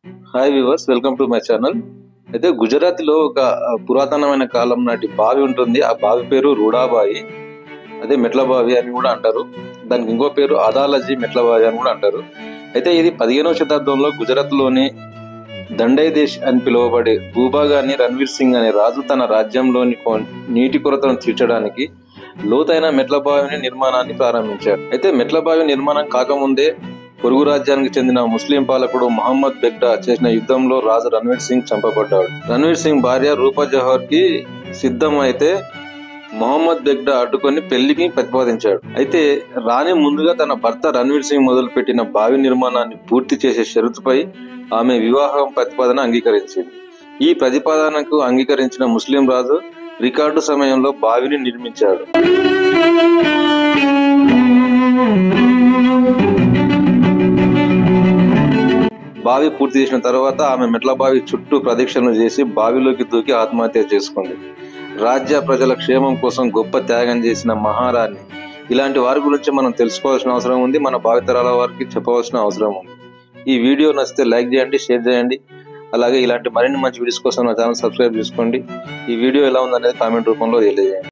Hi viewers, welcome to my channel. అయితే గుజరాత్ లో ఒక పురాతనమైన కాలం నాటి బావి ఉంటుంది. ఆ బావి పేరు రూడాబాయి, అదే మెట్ల బావి అని కూడా అంటారు. దానికి ఇంకో పేరు అదాలజీ మెట్ల బావి అని కూడా అంటారు. అయితే ఇది 15వ శతాబ్దంలో గుజరాత్ లోని దండై దేశ్ అని పిలువబడే భూభాగాన్ని రణ్వీర్ సింగ్ అనే రాజు తన రాజ్యంలోని నీటి కొరతను తీర్చడానికి లోతైన మెట్ల బావిని నిర్మాణాన్ని ప్రారంభించాడు. అయితే మెట్ల బావి నిర్మాణం కాకముందే పొరుగు రాజ్యానికి చెందిన ముస్లిం పాలకుడు మహమ్మద్ బెగ్డా చేసిన యుద్ధంలో రాజు రణ్వీర్ సింగ్ చంపబడ్డాడు. రణ్వీర్ సింగ్ భార్య రూపా జోహర్ కి సిద్ధం అయితే మొహమ్మద్ బెగ్డా అడ్డుకొని పెళ్లికి ప్రతిపాదించాడు. అయితే రాణి ముందుగా తన భర్త రణ్వీర్ సింగ్ మొదలు పెట్టిన బావి నిర్మాణాన్ని పూర్తి చేసే షరతుపై ఆమె వివాహం ప్రతిపాదన అంగీకరించింది. ఈ ప్రతిపాదనకు అంగీకరించిన ముస్లిం రాజు రికార్డు సమయంలో బావిని నిర్మించాడు. బావి పూర్తి చేసిన తర్వాత ఆమె మెట్ల బావి చుట్టూ ప్రదక్షిణలు చేసి బావిలోకి దూకి ఆత్మహత్య చేసుకుంది. రాజ్య ప్రజల క్షేమం కోసం గొప్ప త్యాగం చేసిన మహారాణి. ఇలాంటి వారి గురించి మనం తెలుసుకోవాల్సిన అవసరం ఉంది, మన భావితరాల వారికి చెప్పవలసిన అవసరం ఉంది. ఈ వీడియో నచ్చితే లైక్ చేయండి, షేర్ చేయండి. అలాగే ఇలాంటి మరిన్ని మంచి వీడియోస్ కోసం నా ఛానల్ సబ్స్క్రైబ్ చేసుకోండి. ఈ వీడియో ఎలా ఉందనేది కామెంట్ రూపంలో తెలియజేయండి.